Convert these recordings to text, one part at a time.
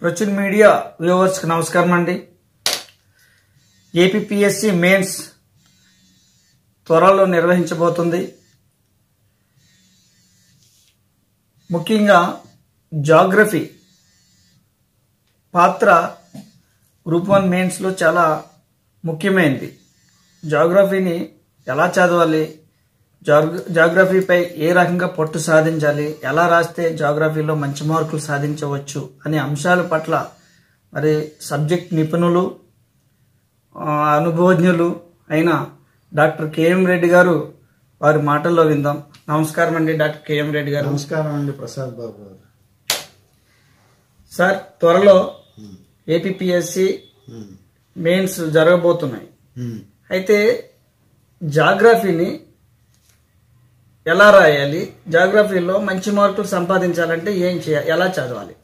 ప్రచుర్ media viewers కి నమస్కారం అండి. ఏపీపీఎస్సీ మెయిన్స్ త్వరలో నిర్వహించబోతుంది. ముఖ్యంగా జాగ్రఫీ పాత్ర గ్రూప్ 1 మెయిన్స్ లో చాలా ముఖ్యమైనది. జాగ్రఫీని ఎలా చదవాలి, జాగ్రఫీపై ఏ రకంగా పట్టు సాధించాలి, ఎలా రాస్తే జాగ్రఫీలో మంచి మార్కులు సాధించవచ్చు అనే అంశాల పట్ల మరి సబ్జెక్ట్ నిపుణులు అనుభవజ్ఞులు అయిన డాక్టర్ కేఎం రెడ్డి గారు వారి మాటల్లో విందాం. నమస్కారం అండి డాక్టర్ కేఎం రెడ్డి గారు. నమస్కారం అండి ప్రసాద్ బాబు గారు. సార్, త్వరలో ఏపీపీఎస్సీ మెయిన్స్ జరగబోతున్నాయి. అయితే జాగ్రఫీని ఎలా రాయాలి, జాగ్రఫీలో మంచి మార్కులు సంపాదించాలంటే ఏం చేయాలి, ఎలా చదవాలి?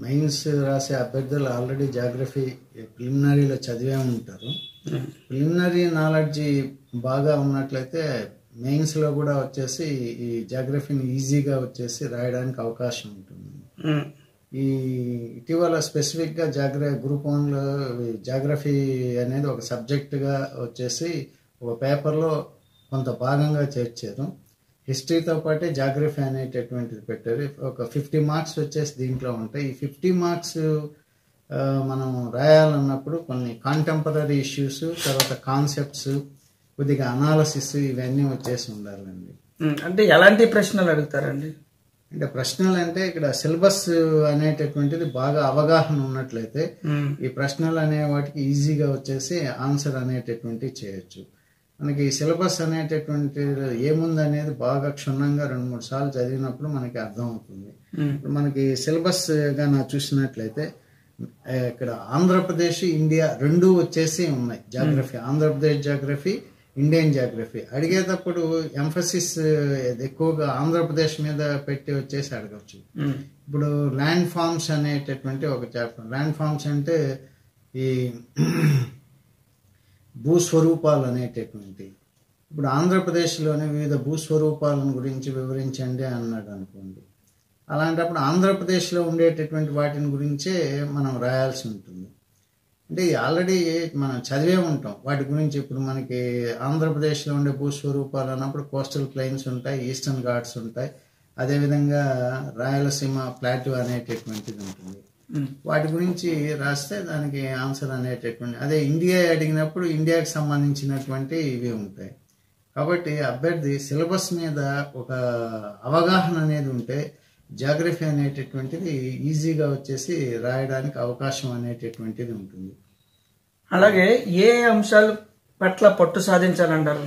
మెయిన్స్ రాసే అభ్యర్థులు ఆల్రెడీ జాగ్రఫీ ప్రిలిమినరీలో చదివే ఉంటారు. ప్రిలిమినరీ నాలెడ్జ్ బాగా ఉన్నట్లయితే మెయిన్స్లో కూడా వచ్చేసి ఈ జాగ్రఫీని ఈజీగా వచ్చేసి రాయడానికి అవకాశం ఉంటుంది. ఈ ఇటీవల స్పెసిఫిక్గా గ్రూప్ 1లో జాగ్రఫీ అనేది ఒక సబ్జెక్టుగా వచ్చేసి ఒక పేపర్లో కొంత భాగంగా చేర్చారు. హిస్టరీతో పాటే జాగ్రఫీ అనేటటువంటిది పెట్టారు. ఒక 50 మార్క్స్ వచ్చేసి దీంట్లో ఉంటాయి. ఈ 50 మార్క్స్ మనం రాయాలన్నప్పుడు కొన్ని కాంటెంపరీ ఇష్యూస్, తర్వాత కాన్సెప్ట్స్, కొద్దిగా అనాలసిస్ ఇవన్నీ వచ్చేసి ఉండాలండి. అంటే ఎలాంటి ప్రశ్నలు అడుగుతారండి? అంటే ప్రశ్నలు అంటే ఇక్కడ సిలబస్ అనేటటువంటిది బాగా అవగాహన ఉన్నట్లయితే ఈ ప్రశ్నలు అనే వాటికి ఈజీగా వచ్చేసి ఆన్సర్ అనేటటువంటివి చేయొచ్చు. మనకి సిలబస్ అనేటటువంటి ఏముంది అనేది బాగా క్షుణ్ణంగా 2-3 సార్లు చదివినప్పుడు మనకి అర్థమవుతుంది. మనకి సిలబస్ గా చూసినట్లయితే ఇక్కడ ఆంధ్రప్రదేశ్, ఇండియా రెండు వచ్చేసి ఉన్నాయి. Geography, Andhra Pradesh geography, Indian geography అడిగేటప్పుడు ఎంఫసిస్ ఎక్కువగా ఆంధ్రప్రదేశ్ మీద పెట్టి వచ్చేసి అడగచ్చు. ఇప్పుడు ల్యాండ్ ఫార్మ్స్ అనేటటువంటి ఒక చాప్టర్. ల్యాండ్ ఫార్మ్స్ అంటే ఈ భూస్వరూపాలు అనేటటువంటి, ఇప్పుడు ఆంధ్రప్రదేశ్లోని వివిధ భూస్వరూపాలను గురించి వివరించండి అన్నాడు అనుకోండి. అలాంటప్పుడు ఆంధ్రప్రదేశ్లో ఉండేటటువంటి వాటిని గురించే మనం రాయాల్సి ఉంటుంది. అంటే ఆల్రెడీ మనం చదివే ఉంటాం వాటి గురించి. ఇప్పుడు మనకి ఆంధ్రప్రదేశ్లో ఉండే భూస్వరూపాలు అన్నప్పుడు కోస్టల్ ప్లెయిన్స్ ఉంటాయి, ఈస్టర్న్ ఘాట్స్ ఉంటాయి, అదేవిధంగా రాయలసీమ ప్లాట్యూ అనేటటువంటిది ఉంటుంది. వాటి గురించి రాస్తే దానికి ఆన్సర్ అనేటటువంటి, అదే ఇండియా అడిగినప్పుడు ఇండియాకి సంబంధించినటువంటి ఇవి ఉంటాయి. కాబట్టి అభ్యర్థి సిలబస్ మీద ఒక అవగాహన అనేది ఉంటే జాగ్రఫీ అనేటటువంటిది ఈజీగా వచ్చేసి రాయడానికి అవకాశం అనేటటువంటిది ఉంటుంది. అలాగే ఏ అంశాల పట్ల పట్టు సాధించాలంటారు?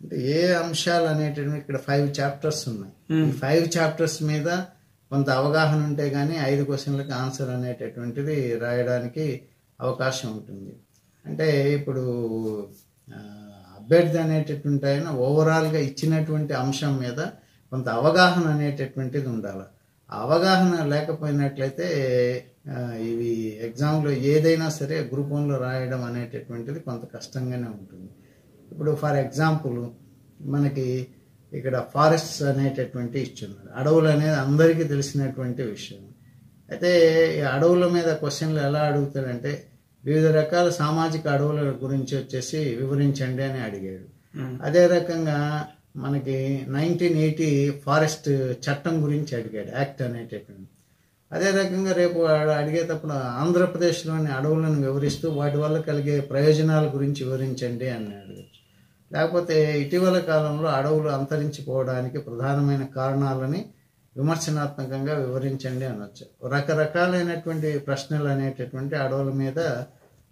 అంటే ఏ అంశాలు అనేటటువంటి ఇక్కడ 5 చాప్టర్స్ ఉన్నాయి. ఈ 5 చాప్టర్స్ మీద కొంత అవగాహన ఉంటే గానీ 5 క్వశ్చన్లకి ఆన్సర్ అనేటటువంటిది రాయడానికి అవకాశం ఉంటుంది. అంటే ఇప్పుడు అభ్యర్థి అనేటటువంటి ఆయన ఓవరాల్గా ఇచ్చినటువంటి అంశం మీద కొంత అవగాహన అనేటటువంటిది ఉండాలి. ఆ అవగాహన లేకపోయినట్లయితే ఇవి ఎగ్జామ్లో ఏదైనా సరే గ్రూప్ 1లో రాయడం అనేటటువంటిది కొంత కష్టంగానే ఉంటుంది. ఇప్పుడు ఫర్ ఎగ్జాంపుల్ మనకి ఇక్కడ ఫారెస్ట్స్ అనేటటువంటి ఇచ్చున్నారు. అడవులు అనేది అందరికీ తెలిసినటువంటి విషయం. అయితే ఈ అడవుల మీద క్వశ్చన్లు ఎలా అడుగుతాడంటే వివిధ రకాల సామాజిక అడవుల గురించి వచ్చేసి వివరించండి అని అడిగాడు. అదే రకంగా మనకి 1980 ఫారెస్ట్ చట్టం గురించి అడిగాడు, యాక్ట్ అనేటటువంటి. అదే రకంగా రేపు అడిగేటప్పుడు ఆంధ్రప్రదేశ్లోని అడవులను వివరిస్తూ వాటి వల్ల కలిగే ప్రయోజనాల గురించి వివరించండి అని అడగచ్చు. లేకపోతే ఇటీవల కాలంలో అడవులు అంతరించిపోవడానికి ప్రధానమైన కారణాలని విమర్శనాత్మకంగా వివరించండి అనొచ్చు. రకరకాలైనటువంటి ప్రశ్నలు అనేటటువంటి అడవుల మీద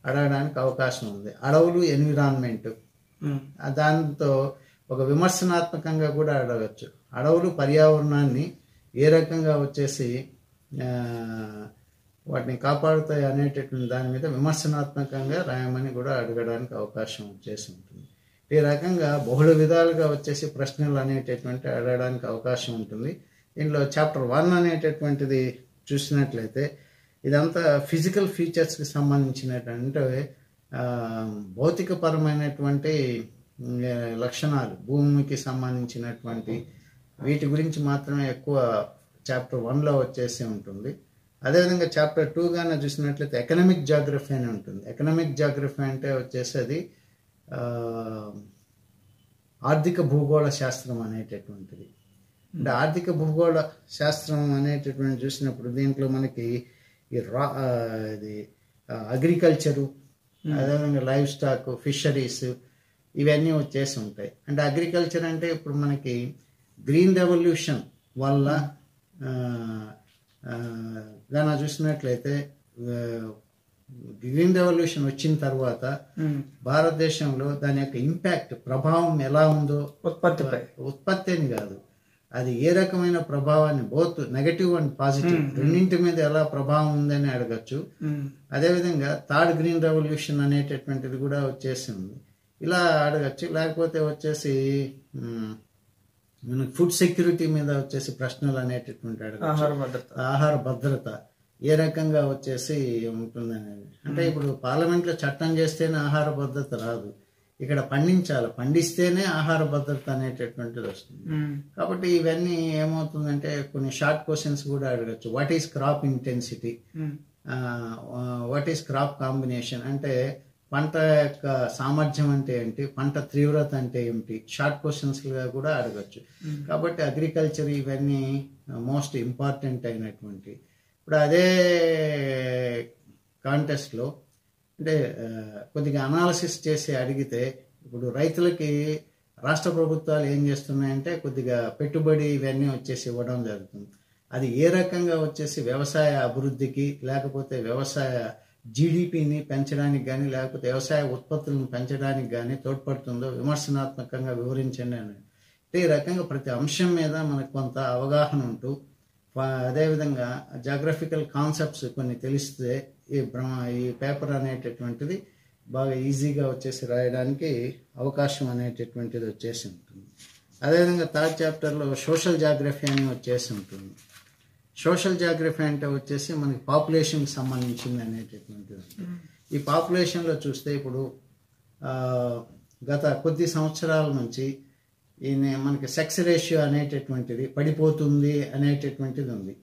అడగడానికి అవకాశం ఉంది. అడవులు, ఎన్విరాన్మెంట్, దాంతో ఒక విమర్శనాత్మకంగా కూడా అడగచ్చు. అడవులు పర్యావరణాన్ని ఏ రకంగా వచ్చేసి వాటిని కాపాడుతాయి అనేటటువంటి దాని మీద విమర్శనాత్మకంగా రాయమని కూడా అడగడానికి అవకాశం వచ్చేసి ఉంటుంది. ఈ రకంగా బహుళ విధాలుగా వచ్చేసి ప్రశ్నలు అనేటటువంటి అడగడానికి అవకాశం ఉంటుంది. దీంట్లో చాప్టర్ 1 అనేటటువంటిది చూసినట్లయితే ఇదంతా ఫిజికల్ ఫీచర్స్కి సంబంధించినటువంటి భౌతికపరమైనటువంటి లక్షణాలు, భూమికి సంబంధించినటువంటి వీటి గురించి మాత్రమే ఎక్కువ చాప్టర్ 1లో వచ్చేసి ఉంటుంది. అదేవిధంగా చాప్టర్ 2 గానే చూసినట్లయితే ఎకనామిక్ జాగ్రఫీ అని ఉంటుంది. ఎకనామిక్ జాగ్రఫీ అంటే వచ్చేసి అది ఆర్థిక భూగోళ శాస్త్రం అనేటటువంటిది. అంటే ఆర్థిక భూగోళ శాస్త్రం అనేటటువంటి చూసినప్పుడు దీంట్లో మనకి ఇది అగ్రికల్చరు, అదేవిధంగా లైవ్ స్టాక్, ఫిషరీస్ ఇవన్నీ వచ్చేసి ఉంటాయి. అంటే అగ్రికల్చర్ అంటే ఇప్పుడు మనకి గ్రీన్ రెవల్యూషన్ వల్ల గాన చూసినట్లయితే గ్రీన్ రెవల్యూషన్ వచ్చిన తర్వాత భారతదేశంలో దాని యొక్క ఇంపాక్ట్ ప్రభావం ఎలా ఉందో, ఉత్పత్తి అని కాదు, అది ఏ రకమైన ప్రభావాన్ని బోత్ నెగటివ్ అండ్ పాజిటివ్ రెండింటి మీద ఎలా ప్రభావం ఉందని అడగచ్చు. అదేవిధంగా థర్డ్ గ్రీన్ రెవల్యూషన్ అనేటటువంటిది కూడా వచ్చేసి ఉంది, ఇలా అడగచ్చు. లేకపోతే వచ్చేసి మనకి ఫుడ్ సెక్యూరిటీ మీద వచ్చేసి ప్రశ్నలు అనేటటువంటి అడగచ్చు. ఆహార భద్రత ఏ రకంగా వచ్చేసి ఉంటుందనేది. అంటే ఇప్పుడు పార్లమెంట్లో చట్టం చేస్తేనే ఆహార భద్రత రాదు, ఇక్కడ పండించాలి, పండిస్తేనే ఆహార భద్రత అనేటటువంటిది వస్తుంది. కాబట్టి ఇవన్నీ ఏమవుతుందంటే కొన్ని షార్ట్ క్వశ్చన్స్ కూడా అడగచ్చు. What is crop intensity, what is crop combination, అంటే పంట యొక్క సామర్థ్యం అంటే ఏంటి, పంట తీవ్రత అంటే ఏమిటి, షార్ట్ క్వశ్చన్స్ గా కూడా అడగచ్చు. కాబట్టి అగ్రికల్చర్ ఇవన్నీ మోస్ట్ ఇంపార్టెంట్ అయినటువంటి. ఇప్పుడు అదే కాంటెస్ట్లో అంటే కొద్దిగా అనాలిసిస్ చేసి అడిగితే, ఇప్పుడు రైతులకి రాష్ట్ర ప్రభుత్వాలు ఏం చేస్తున్నాయంటే కొద్దిగా పెట్టుబడి ఇవన్నీ వచ్చేసి ఇవ్వడం జరుగుతుంది. అది ఏ రకంగా వచ్చేసి వ్యవసాయ అభివృద్ధికి, లేకపోతే వ్యవసాయ జీడిపిని పెంచడానికి కానీ, లేకపోతే వ్యవసాయ ఉత్పత్తులను పెంచడానికి కానీ తోడ్పడుతుందో విమర్శనాత్మకంగా వివరించండి అని. ఈ రకంగా ప్రతి అంశం మీద మనకు కొంత అవగాహన ఉంటూ, అదేవిధంగా జాగ్రఫికల్ కాన్సెప్ట్స్ కొన్ని తెలిస్తే ఈ పేపర్ అనేటటువంటిది బాగా ఈజీగా వచ్చేసి రాయడానికి అవకాశం అనేటటువంటిది వచ్చేసి ఉంటుంది. అదేవిధంగా థర్డ్ చాప్టర్లో సోషల్ జాగ్రఫీ అని వచ్చేసి ఉంటుంది. సోషల్ జాగ్రఫీ అంటే వచ్చేసి మనకి పాపులేషన్కి సంబంధించింది అనేటటువంటిది. ఈ పాపులేషన్లో చూస్తే ఇప్పుడు గత కొద్ది సంవత్సరాల నుంచి మనకి సెక్స్ రేషియో అనేటటువంటిది పడిపోతుంది అనేటటువంటిది ఉంది.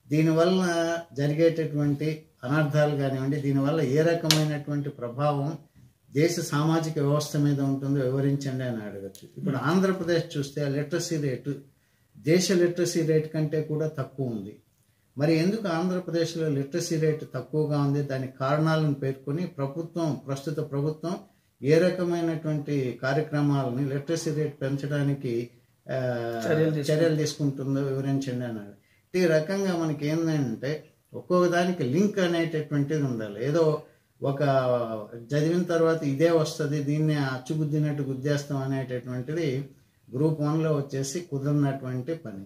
దీనివల్ల జరిగేటటువంటి అనర్థాలు కానివ్వండి, దీనివల్ల ఏ రకమైనటువంటి ప్రభావం దేశ సామాజిక వ్యవస్థ మీద ఉంటుందో వివరించండి అని అడగచ్చు. ఇప్పుడు ఆంధ్రప్రదేశ్ చూస్తే లిటరసీ రేటు దేశ లిటరసీ రేట్ కంటే కూడా తక్కువ ఉంది. మరి ఎందుకు ఆంధ్రప్రదేశ్లో లిటరసీ రేటు తక్కువగా ఉంది, దానికి కారణాలను పేర్కొని ప్రస్తుత ప్రభుత్వం ఏ రకమైనటువంటి కార్యక్రమాలని లిటరసీ రేట్ పెంచడానికి చర్యలు తీసుకుంటుందో వివరించండి అన్నాడు. ఈ రకంగా మనకి ఏంటంటే ఒక్కొక్క దానికి లింక్ అనేటటువంటిది ఉండాలి. ఏదో ఒక చదివిన తర్వాత ఇదే వస్తుంది, దీన్ని అచ్చుగుద్దినట్టు గుద్దేస్తాం అనేటటువంటిది గ్రూప్ 1లో వచ్చేసి కుదరనటువంటి పని.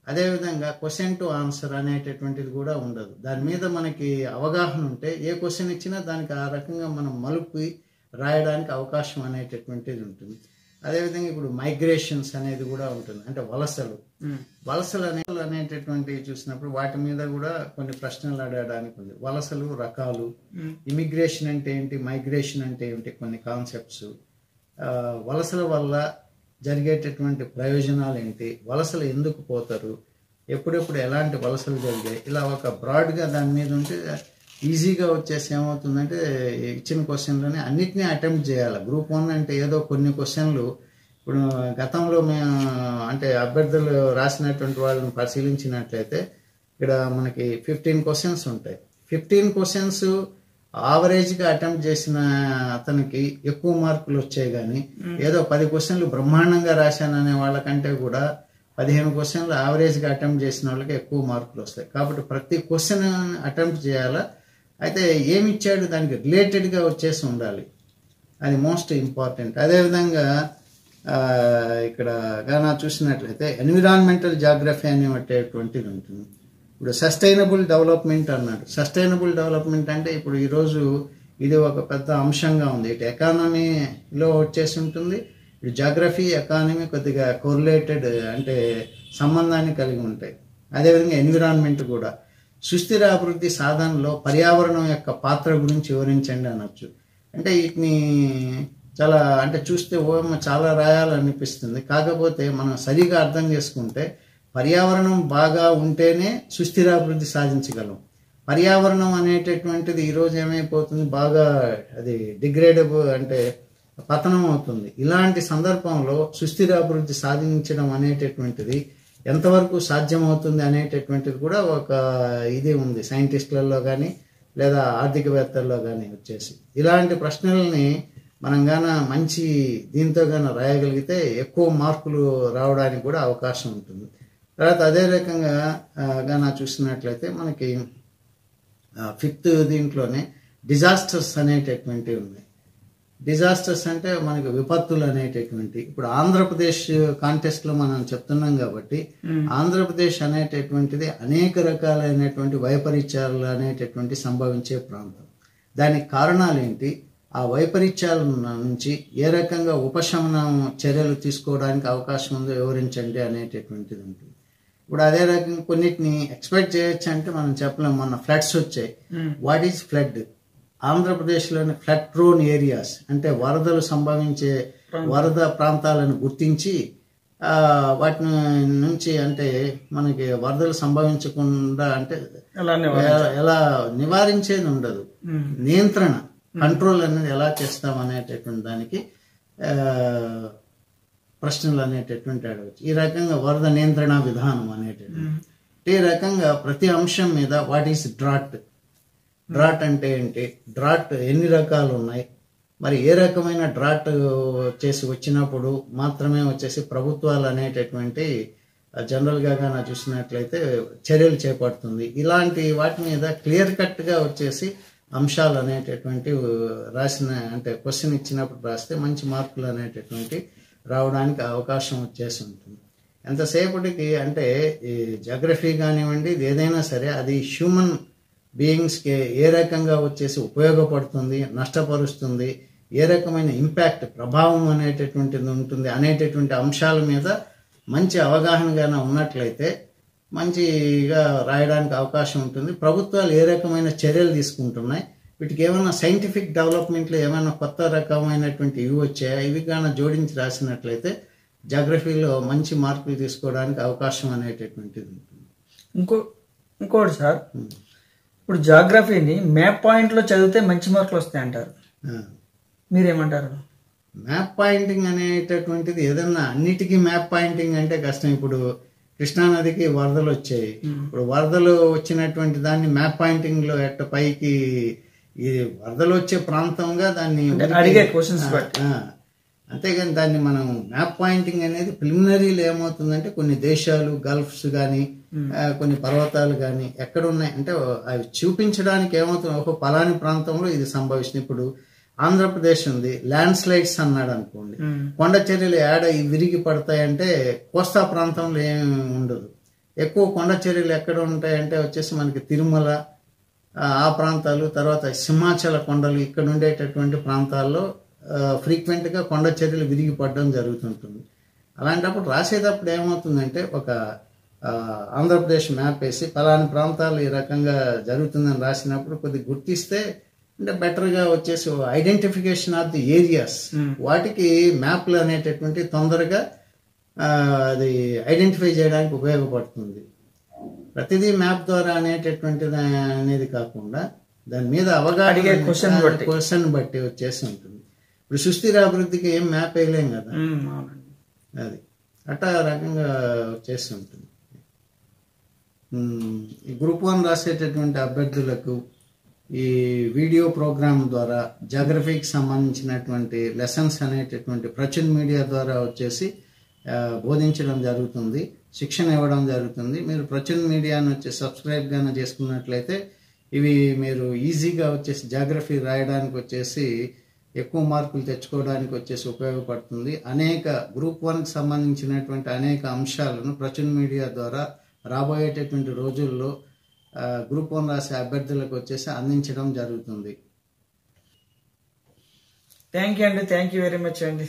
అదేవిధంగా క్వశ్చన్ టు ఆన్సర్ అనేటటువంటిది కూడా ఉండదు. దాని మీద మనకి అవగాహన ఉంటే ఏ క్వశ్చన్ ఇచ్చినా దానికి ఆ రకంగా మనం మలుపు రాయడానికి అవకాశం అనేటటువంటిది ఉంటుంది. అదేవిధంగా ఇప్పుడు మైగ్రేషన్స్ అనేది కూడా ఉంటుంది, అంటే వలసలు అనేటటువంటి చూసినప్పుడు వాటి మీద కూడా కొన్ని ప్రశ్నలు అడగడానికి ఉంది. వలసలు రకాలు, ఇమిగ్రేషన్ అంటే ఏంటి, మైగ్రేషన్ అంటే ఏంటి, కొన్ని కాన్సెప్ట్స్, వలసల వల్ల జరిగేటటువంటి ప్రయోజనాలు ఏంటి, వలసలు ఎందుకు పోతారు, ఎప్పుడెప్పుడు ఎలాంటి వలసలు జరిగాయి, ఇలా ఒక బ్రాడ్గా దాని మీద ఉంటే ఈజీగా వచ్చేసి ఏమవుతుందంటే ఇచ్చిన క్వశ్చన్లోనే అన్నిటినీ అటెంప్ట్ చేయాలి. గ్రూప్ 1 అంటే ఏదో కొన్ని క్వశ్చన్లు ఇప్పుడు గతంలో మేము అంటే అభ్యర్థులు రాసినటువంటి వాళ్ళని పరిశీలించినట్లయితే ఇక్కడ మనకి 15 క్వశ్చన్స్ ఉంటాయి. 15 క్వశ్చన్స్ ఆవరేజ్గా అటెంప్ట్ చేసిన అతనికి ఎక్కువ మార్కులు వచ్చాయి. కానీ ఏదో 10 క్వశ్చన్లు బ్రహ్మాండంగా రాశాననే వాళ్ళకంటే కూడా 15 క్వశ్చన్లు యావరేజ్గా అటెంప్ట్ చేసిన వాళ్ళకి ఎక్కువ మార్కులు వస్తాయి. కాబట్టి ప్రతి క్వశ్చన్ అటెంప్ట్ చేయాలా. అయితే ఏమి ఇచ్చాడు దానికి రిలేటెడ్గా వచ్చేసి ఉండాలి, అది మోస్ట్ ఇంపార్టెంట్. అదేవిధంగా ఇక్కడ గానా చూసినట్లయితే ఎన్విరాన్మెంటల్ జాగ్రఫీ అనేటువంటిది ఉంటుంది. ఇప్పుడు సస్టైనబుల్ డెవలప్మెంట్ అన్నాడు. సస్టైనబుల్ డెవలప్మెంట్ అంటే ఇప్పుడు ఈరోజు ఇది ఒక పెద్ద అంశంగా ఉంది. ఇటు ఎకానమీలో వచ్చేసి ఉంటుంది, ఇటు జాగ్రఫీ ఎకానమీ కొద్దిగా కోరిలేటెడ్ అంటే సంబంధాన్ని కలిగి ఉంటాయి. అదేవిధంగా ఎన్విరాన్మెంట్ కూడా సుస్థిర అభివృద్ధి సాధనలో పర్యావరణం యొక్క పాత్ర గురించి వివరించండి అనొచ్చు. అంటే వీటిని చాలా అంటే చూస్తే చాలా రాయాలనిపిస్తుంది. కాకపోతే మనం సరిగా అర్థం చేసుకుంటే పర్యావరణం బాగా ఉంటేనే సుస్థిరాభివృద్ధి సాధించగలం. పర్యావరణం అనేటటువంటిది ఈరోజు ఏమైపోతుంది, బాగా అది డిగ్రేడబుల్ అంటే పతనం అవుతుంది. ఇలాంటి సందర్భంలో సుస్థిరాభివృద్ధి సాధించడం అనేటటువంటిది ఎంతవరకు సాధ్యమవుతుంది అనేటటువంటిది కూడా ఒక ఇది ఉంది సైంటిస్టులలో కానీ లేదా ఆర్థికవేత్తల్లో కానీ వచ్చేసి. ఇలాంటి ప్రశ్నల్ని మనం గాన మంచి దీంతో గాన రాయగలిగితే ఎక్కువ మార్కులు రావడానికి కూడా అవకాశం ఉంటుంది. తర్వాత అదే రకంగా గాన చూసినట్లయితే మనకి 5th దీంట్లోనే డిజాస్టర్స్ అనేటటువంటివి ఉన్నాయి. డిజాస్టర్స్ అంటే మనకి విపత్తులు అనేటటువంటి, ఇప్పుడు ఆంధ్రప్రదేశ్ కాంటెస్ట్ లో మనం చెప్తున్నాం కాబట్టి ఆంధ్రప్రదేశ్ అనేటటువంటిది అనేక రకాలైనటువంటి వైపరీత్యాలు అనేటటువంటి సంభవించే ప్రాంతం. దానికి కారణాలు ఏంటి, ఆ వైపరీత్యాల నుంచి ఏ రకంగా ఉపశమనం చర్యలు తీసుకోవడానికి అవకాశం ఉందో వివరించండి అనేటటువంటిది ఉంటుంది. ఇప్పుడు అదే రకంగా కొన్నిటిని ఎక్స్పెక్ట్ చేయొచ్చు అంటే మనం చెప్పలేం. మొన్న ఫ్లడ్స్ వచ్చాయి. What is flood? ఆంధ్రప్రదేశ్లోని ఫ్లడ్ ప్రోన్ ఏరియాస్ అంటే వరదలు సంభవించే వరద ప్రాంతాలను గుర్తించి వాటి నుంచి అంటే మనకి వరదలు సంభవించకుండా అంటే ఎలా నివారించేది ఉండదు, నియంత్రణ కంట్రోల్ అనేది ఎలా చేస్తాం అనేటటువంటి దానికి ప్రశ్నలు అనేటటువంటి అడగచ్చు. ఈ రకంగా వరద నియంత్రణ విధానం అనేటటువంటి ఈ రకంగా ప్రతి అంశం మీద వాట్ ఈస్ డ్రాట్, డ్రాట్ అంటే ఏంటి, డ్రాట్ ఎన్ని రకాలు ఉన్నాయి, మరి ఏ రకమైన డ్రాట్ వచ్చేసి వచ్చినప్పుడు మాత్రమే వచ్చేసి ప్రభుత్వాలు అనేటటువంటి జనరల్గా కానీ చూసినట్లయితే చర్యలు చేపడుతుంది. ఇలాంటి వాటి మీద క్లియర్ కట్గా వచ్చేసి అంశాలు అనేటటువంటి రాసిన అంటే క్వశ్చన్ ఇచ్చినప్పుడు రాస్తే మంచి మార్కులు అనేటటువంటి రావడానికి అవకాశం వచ్చేసి ఉంటుంది. ఎంతసేపటికి అంటే ఈ జాగ్రఫీ కానివ్వండి ఏదైనా సరే అది హ్యూమన్ బీయింగ్స్కి ఏ రకంగా వచ్చేసి ఉపయోగపడుతుంది, నష్టపరుస్తుంది, ఏ రకమైన ఇంపాక్ట్ ప్రభావం అనేటటువంటిది ఉంటుంది అనేటటువంటి అంశాల మీద మంచి అవగాహనగానే ఉన్నట్లయితే మంచిగా రాయడానికి అవకాశం ఉంటుంది. ప్రభుత్వాలు ఏ రకమైన చర్యలు తీసుకుంటున్నాయి, వీటికి ఏమైనా సైంటిఫిక్ డెవలప్మెంట్లో ఏమైనా కొత్త రకమైనటువంటి ఇవి వచ్చాయా, ఇవి కానీ జోడించి రాసినట్లయితే జాగ్రఫీలో మంచి మార్కులు తీసుకోవడానికి అవకాశం అనేటటువంటిది ఉంటుంది. ఇంకోటి సార్, ఇప్పుడు జాగ్రఫీని మ్యాప్ పాయింట్లో చదివితే మంచి మార్కులు వస్తాయి అంటారు, మీరేమంటారు? మ్యాప్ పాయింటింగ్ అనేటటువంటిది ఏదన్నా అన్నిటికీ మ్యాప్ పాయింటింగ్ అంటే కష్టం. ఇప్పుడు కృష్ణానదికి వరదలు వచ్చాయి, ఇప్పుడు వరదలు వచ్చినటువంటి దాన్ని మ్యాప్ పాయింటింగ్ లో ఎట్ట పైకి ఈ వరదలు వచ్చే ప్రాంతంగా దాన్ని అడిగే క్వశ్చన్స్ అంతేగాని దాన్ని మనం మ్యాప్ పాయింటింగ్ అనేది ప్రిలిమినరీలో ఏమవుతుందంటే కొన్ని దేశాలు గల్ఫ్స్ కానీ కొన్ని పర్వతాలు కానీ ఎక్కడ ఉన్నాయి అంటే అవి చూపించడానికి ఏమవుతుంది, ఒక పలాని ప్రాంతంలో ఇది సంభవిస్తుంది. ఇప్పుడు ఆంధ్రప్రదేశ్ ఉంది, ల్యాండ్ స్లైడ్స్ అన్నాడు అనుకోండి, కొండ చర్యలు ఏడ విరిగి పడతాయంటే కోస్తా ప్రాంతంలో ఏమి ఉండదు. ఎక్కువ కొండ చర్యలు ఎక్కడ ఉంటాయంటే వచ్చేసి మనకి తిరుమల ఆ ప్రాంతాలు, తర్వాత సింహాచల కొండలు ఇక్కడ ఉండేటటువంటి ప్రాంతాల్లో ఫ్రీక్వెంట్ గా కొండ చర్యలు విరిగి పడడం జరుగుతుంటుంది. అలాంటప్పుడు రాసేటప్పుడు ఏమవుతుందంటే ఒక ఆంధ్రప్రదేశ్ మ్యాప్ వేసి పలాని ప్రాంతాలు ఈ రకంగా జరుగుతుందని రాసినప్పుడు కొద్దిగా గుర్తిస్తే అంటే బెటర్గా వచ్చేసి ఐడెంటిఫికేషన్ ఆఫ్ ది ఏరియాస్, వాటికి మ్యాప్లు అనేటటువంటి తొందరగా అది ఐడెంటిఫై చేయడానికి ఉపయోగపడుతుంది. ప్రతిదీ మ్యాప్ ద్వారా అనేటటువంటిది అనేది కాకుండా దాని మీద అవగాహన క్వశ్చన్ బట్టి వచ్చేసి ఉంటుంది. ఇప్పుడు సుస్థిర అభివృద్ధికి ఏం మ్యాప్ వేయలేం కదా, అది అట్టా రకంగా వచ్చేసి ఉంటుంది. గ్రూప్ 1 రాసేటటువంటి అభ్యర్థులకు ఈ వీడియో ప్రోగ్రామ్ ద్వారా జాగ్రఫీకి సంబంధించినటువంటి లెసన్స్ అనేటటువంటి ప్రచురణ మీడియా ద్వారా వచ్చేసి బోధించడం జరుగుతుంది, శిక్షణ ఇవ్వడం జరుగుతుంది. మీరు ప్రచురణ మీడియాను వచ్చి సబ్స్క్రైబ్ గానే చేసుకున్నట్లయితే ఇవి మీరు ఈజీగా వచ్చేసి జాగ్రఫీ రాయడానికి వచ్చేసి ఎక్కువ మార్కులు తెచ్చుకోవడానికి వచ్చేసి ఉపయోగపడుతుంది. అనేక గ్రూప్ 1కి సంబంధించినటువంటి అనేక అంశాలను ప్రచురణ మీడియా ద్వారా రాబోయేటటువంటి రోజుల్లో గ్రూప్ 1 రాసే అభ్యర్థులకు వచ్చేసి అందించడం జరుగుతుంది. థ్యాంక్ యూ వెరీ మచ్ అండి.